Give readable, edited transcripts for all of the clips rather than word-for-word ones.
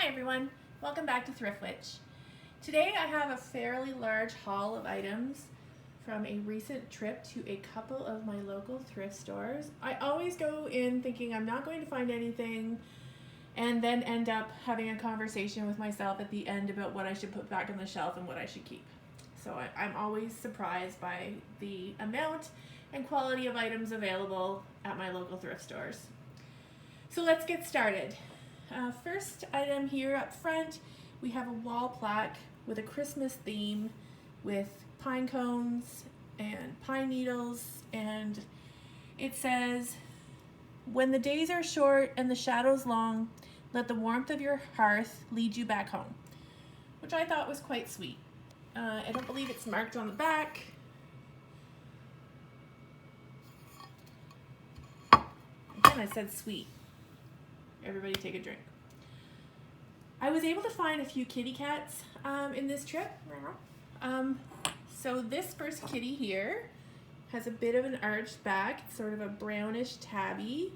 Hi everyone, welcome back to Thrift Witch. Today I have a fairly large haul of items from a recent trip to a couple of my local thrift stores. I always go in thinking I'm not going to find anything and then end up having a conversation with myself at the end about what I should put back on the shelf and what I should keep. So I'm always surprised by the amount and quality of items available at my local thrift stores. So let's get started. First item here up front, we have a wall plaque with a Christmas theme with pine cones and pine needles, and it says, "When the days are short and the shadows long, let the warmth of your hearth lead you back home," which I thought was quite sweet. I don't believe it's marked on the back. Again, I said sweet. Everybody take a drink. I was able to find a few kitty cats in this trip. So this first kitty here has a bit of an arched back. It's sort of a brownish tabby.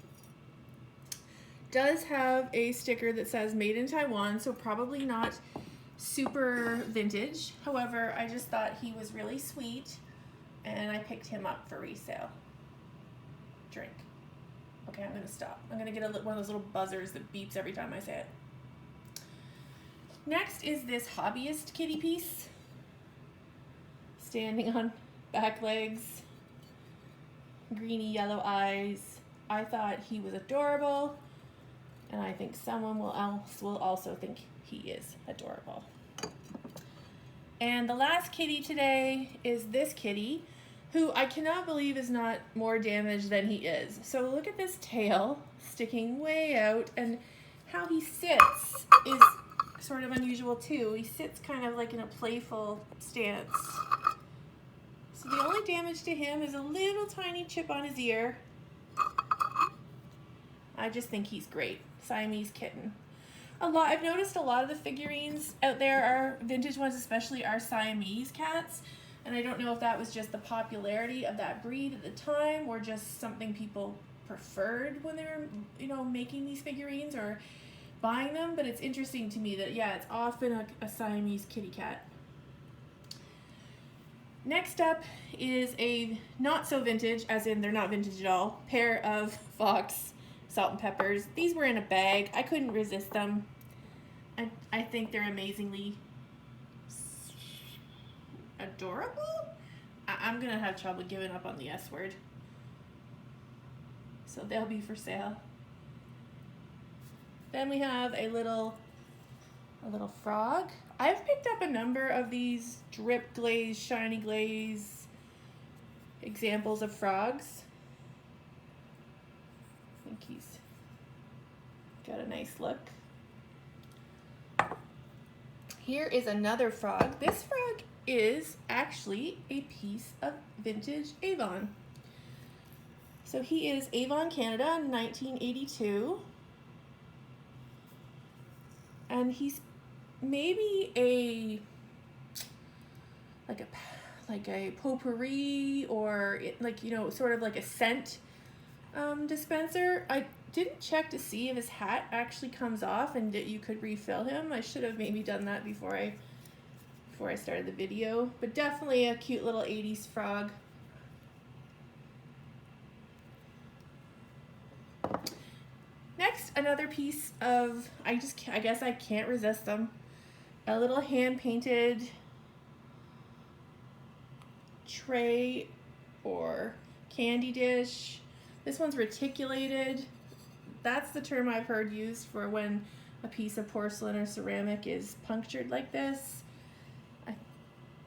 Does have a sticker that says made in Taiwan, so probably not super vintage. However, I just thought he was really sweet and I picked him up for resale. Drink. Okay, I'm gonna stop. I'm gonna get one of those little buzzers that beeps every time I say it. Next is this hobbyist kitty piece. Standing on back legs, greeny yellow eyes. I thought he was adorable, and I think someone else will also think he is adorable. And the last kitty today is this kitty, who I cannot believe is not more damaged than he is. So look at this tail sticking way out, and how he sits is sort of unusual too. He sits kind of like in a playful stance. So the only damage to him is a little tiny chip on his ear. I just think he's great. Siamese kitten. I've noticed a lot of the figurines out there are vintage ones, especially are Siamese cats. And I don't know if that was just the popularity of that breed at the time or just something people preferred when they were, making these figurines or buying them. But it's interesting to me that, yeah, it's often a Siamese kitty cat. Next up is a not so vintage, as in they're not vintage at all, pair of fox salt and peppers. These were in a bag. I couldn't resist them. I think they're amazingly adorable? I'm gonna have trouble giving up on the S word. So they'll be for sale. Then we have a little frog. I've picked up a number of these drip glaze, shiny glaze examples of frogs. I think he's got a nice look. Here is another frog. This frog is actually a piece of vintage Avon. So he is Avon, Canada, 1982. And he's maybe a potpourri or sort of like a scent dispenser. I didn't check to see if his hat actually comes off and that you could refill him. I should have maybe done that before I started the video, but definitely a cute little 80s frog. Next, another piece of, I guess I can't resist them, a little hand-painted tray or candy dish. This one's reticulated. That's the term I've heard used for when a piece of porcelain or ceramic is punctured like this.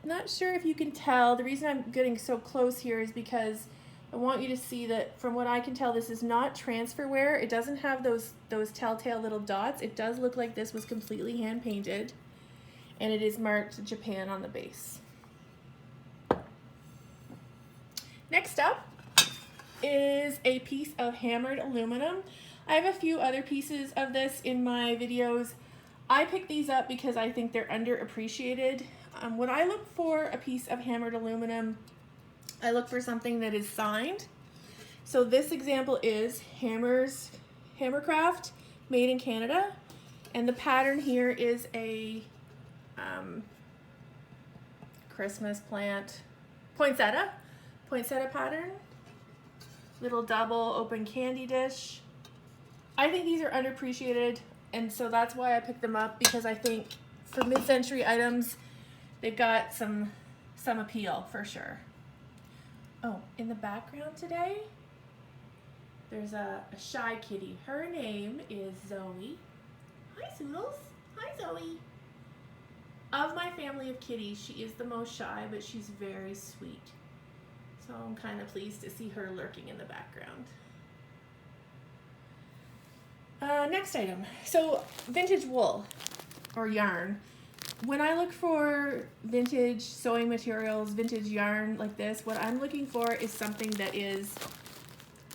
I'm not sure if you can tell. The reason I'm getting so close here is because I want you to see that from what I can tell, this is not transferware. It doesn't have those telltale little dots. It does look like this was completely hand painted, and it is marked Japan on the base. Next up is a piece of hammered aluminum. I have a few other pieces of this in my videos. I picked these up because I think they're underappreciated. When I look for a piece of hammered aluminum, I look for something that is signed. So this example is Hammercraft, made in Canada. And the pattern here is a Christmas plant poinsettia pattern. Little double open candy dish. I think these are underappreciated, and so that's why I picked them up, because I think for mid-century items, they've got some appeal for sure. Oh, in the background today, there's a shy kitty. Her name is Zoe. Hi, Soodles. Hi, Zoe. Of my family of kitties, she is the most shy, but she's very sweet. So I'm kind of pleased to see her lurking in the background. Next item. So vintage wool or yarn. When I look for vintage sewing materials, vintage yarn like this, what I'm looking for is something that is,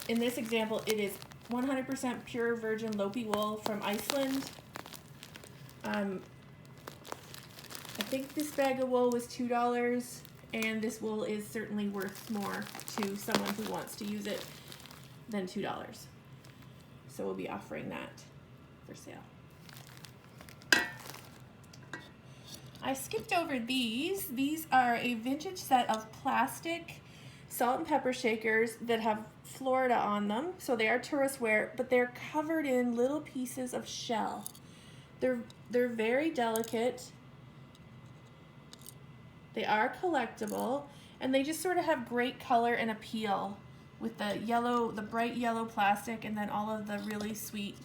in this example, it is 100% pure virgin Lopi wool from Iceland. I think this bag of wool was $2, and this wool is certainly worth more to someone who wants to use it than $2. So we'll be offering that for sale. I skipped over these. These are a vintage set of plastic salt and pepper shakers that have Florida on them. So they are tourist wear, but they're covered in little pieces of shell. They're very delicate. They are collectible, and they just sort of have great color and appeal with the yellow, the bright yellow plastic, and then all of the really sweet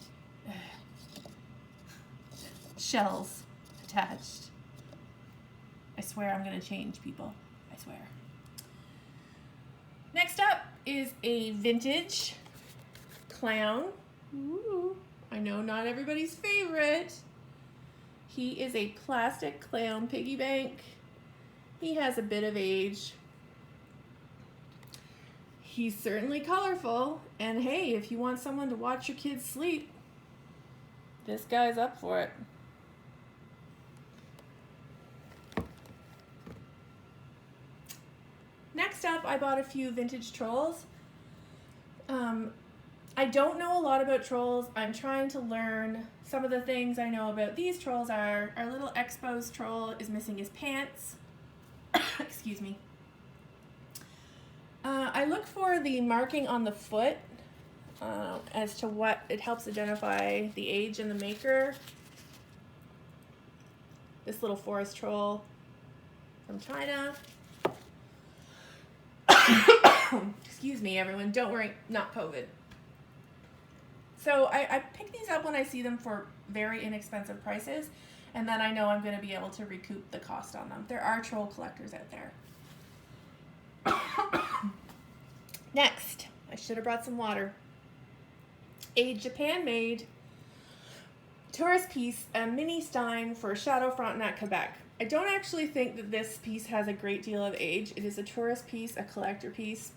shells attached. I swear I'm gonna change, people. I swear. Next up is a vintage clown. Ooh, I know not everybody's favorite. He is a plastic clown piggy bank. He has a bit of age. He's certainly colorful, and hey, if you want someone to watch your kids sleep, this guy's up for it. Next up, I bought a few vintage trolls. I don't know a lot about trolls. I'm trying to learn. Some of the things I know about these trolls are our little Expos troll is missing his pants. Excuse me. I look for the marking on the foot as to what it helps identify the age and the maker. This little forest troll from China. Excuse me, everyone. Don't worry, not COVID. So I pick these up when I see them for very inexpensive prices, and then I know I'm going to be able to recoup the cost on them. There are troll collectors out there. Next, I should have brought some water. A Japan-made tourist piece, a mini stein for Chateau Frontenac, Quebec. I don't actually think that this piece has a great deal of age. It is a tourist piece, a collector piece.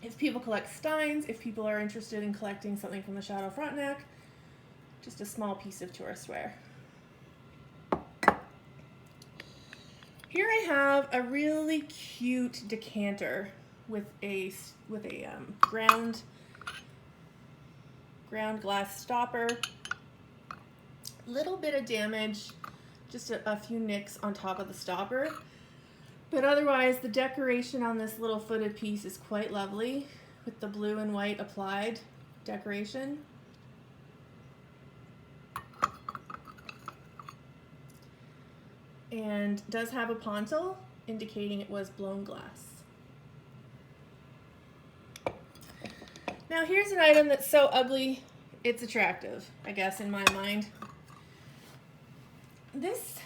If people collect steins, if people are interested in collecting something from the Chateau Frontenac, just a small piece of tourist wear. Here I have a really cute decanter with a ground glass stopper. Little bit of damage, just a few nicks on top of the stopper. But otherwise, the decoration on this little footed piece is quite lovely with the blue and white applied decoration. And does have a pontil indicating it was blown glass. Now here's an item that's so ugly, it's attractive, I guess, in my mind. This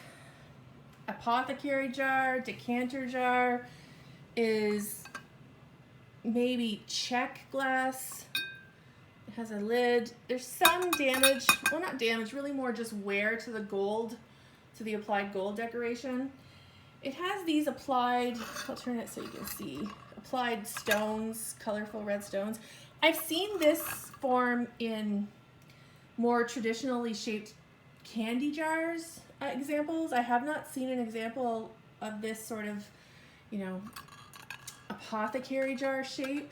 apothecary jar, decanter jar, is maybe check glass. It has a lid. There's some damage, well, not damage, really more just wear to the gold, to the applied gold decoration. It has these applied, I'll turn it so you can see, applied stones, colorful red stones. I've seen this form in more traditionally shaped candy jars examples. I have not seen an example of this sort of, you know, apothecary jar shape.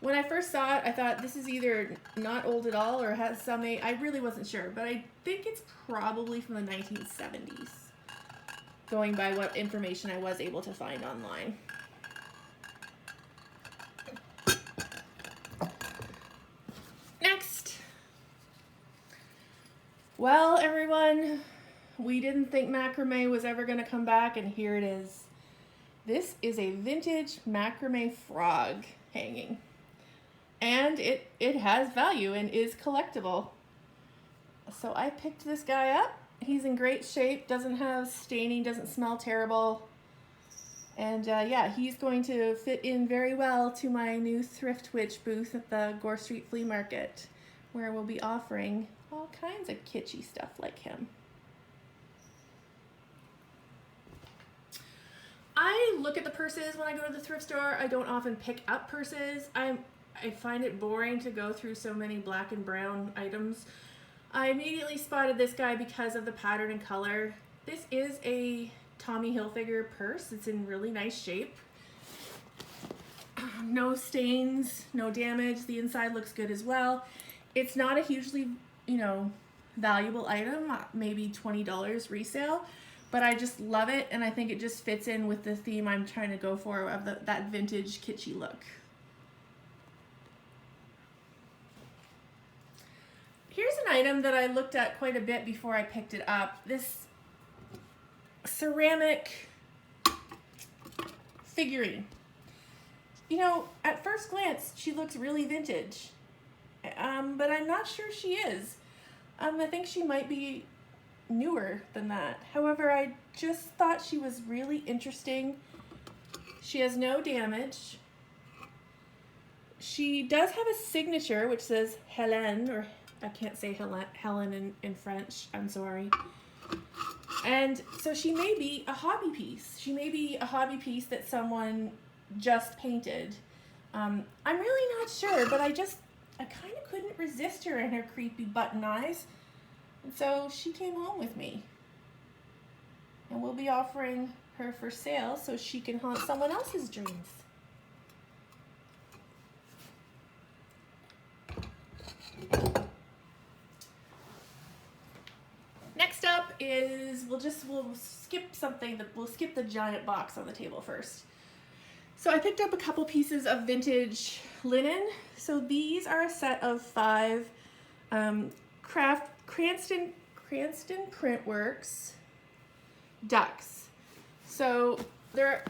When I first saw it, I thought this is either not old at all or has some age. I really wasn't sure, but I think it's probably from the 1970s, going by what information I was able to find online. Next. Well, everyone, we didn't think macrame was ever going to come back, and here it is. This is a vintage macrame frog hanging. And it has value and is collectible. So I picked this guy up. He's in great shape, doesn't have staining, doesn't smell terrible. And yeah, he's going to fit in very well to my new Thrift Witch booth at the Gore Street Flea Market, where we'll be offering all kinds of kitschy stuff like him. I look at the purses when I go to the thrift store. I don't often pick up purses. I find it boring to go through so many black and brown items. I immediately spotted this guy because of the pattern and color. This is a Tommy Hilfiger purse. It's in really nice shape. No stains, no damage. The inside looks good as well. It's not a hugely, valuable item, maybe $20 resale, but I just love it, and I think it just fits in with the theme I'm trying to go for of that vintage kitschy look. Here's an item that I looked at quite a bit before I picked it up. This ceramic figurine. At first glance, she looks really vintage, but I'm not sure she is. I think she might be newer than that. However, I just thought she was really interesting. She has no damage. She does have a signature which says Hélène, or I can't say Helen in French, I'm sorry. And so she may be a hobby piece. She may be a hobby piece that someone just painted. I'm really not sure, but I kind of couldn't resist her and her creepy button eyes. And so she came home with me. And we'll be offering her for sale so she can haunt someone else's dreams. Next up is, we'll skip the giant box on the table first. So I picked up a couple pieces of vintage linen. So these are a set of 5 Cranston Printworks ducks. So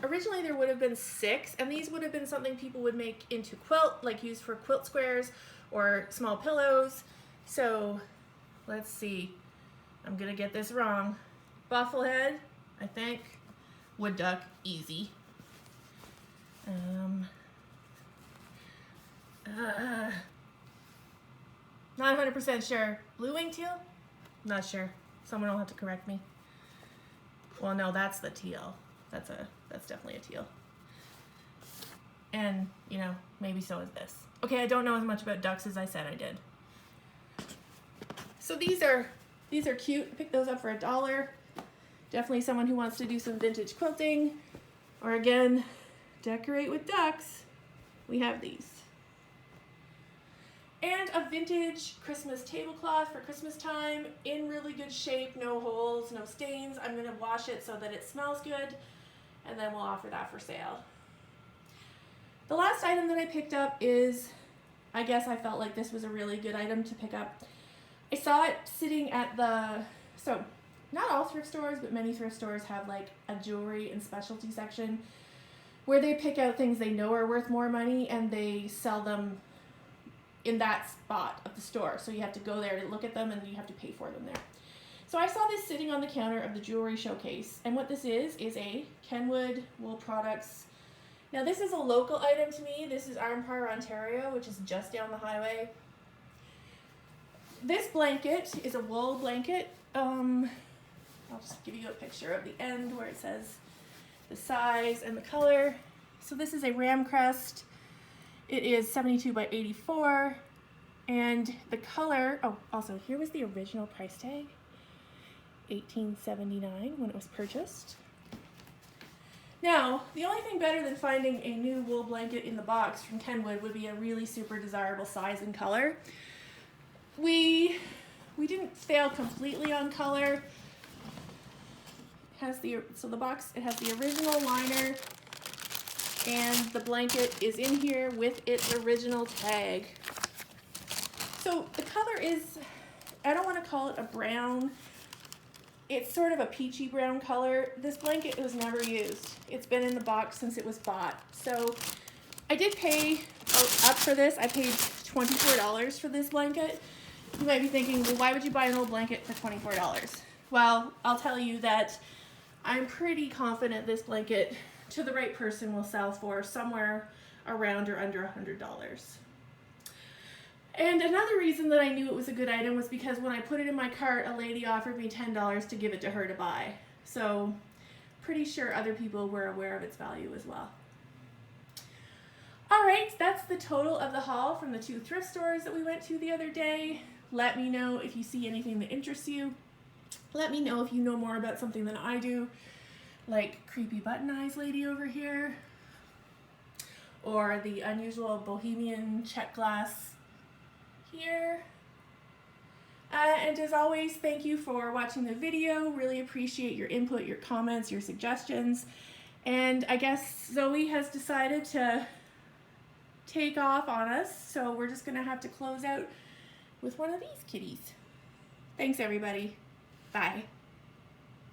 originally there would have been 6, and these would have been something people would make into quilt, like used for quilt squares or small pillows. So let's see. I'm gonna get this wrong. Bufflehead, I think. Wood duck, easy. Not 100% sure. Blue wing teal? Not sure. Someone will have to correct me. Well, no, that's the teal. That's definitely a teal. And, maybe so is this. Okay, I don't know as much about ducks as I said I did. So these are cute. I picked those up for $1. Definitely someone who wants to do some vintage quilting, or again, decorate with ducks. We have these. And a vintage Christmas tablecloth for Christmas time, in really good shape, no holes, no stains. I'm gonna wash it so that it smells good, and then we'll offer that for sale. The last item that I picked up is, I guess I felt like this was a really good item to pick up. I saw it sitting at so not all thrift stores, but many thrift stores have like a jewelry and specialty section where they pick out things they know are worth more money and they sell them in that spot of the store. So you have to go there to look at them and you have to pay for them there. So I saw this sitting on the counter of the jewelry showcase, and what this is a Kenwood Wool Products. Now this is a local item to me. This is Armpire, Ontario, which is just down the highway. This blanket is a wool blanket. I'll just give you a picture of the end where it says the size and the color. So this is a ram crest. It is 72 by 84, and the color, also here was the original price tag, $18.79 when it was purchased. Now, the only thing better than finding a new wool blanket in the box from Kenwood would be a really super desirable size and color. We didn't fail completely on color. It has the box, it has the original liner, and the blanket is in here with its original tag. So the color is, I don't want to call it a brown. It's sort of a peachy brown color. This blanket was never used. It's been in the box since it was bought. So I did pay up for this. I paid $24 for this blanket. You might be thinking, well, why would you buy an old blanket for $24? Well, I'll tell you that I'm pretty confident this blanket to the right person will sell for somewhere around or under $100. And another reason that I knew it was a good item was because when I put it in my cart, a lady offered me $10 to give it to her to buy. So pretty sure other people were aware of its value as well. All right, that's the total of the haul from the 2 thrift stores that we went to the other day. Let me know if you see anything that interests you. Let me know if you know more about something than I do, like creepy button eyes lady over here, or the unusual bohemian check glass here. And as always, thank you for watching the video. Really appreciate your input, your comments, your suggestions. And I guess Zoe has decided to take off on us, so we're just gonna have to close out with one of these kitties. Thanks everybody. Bye.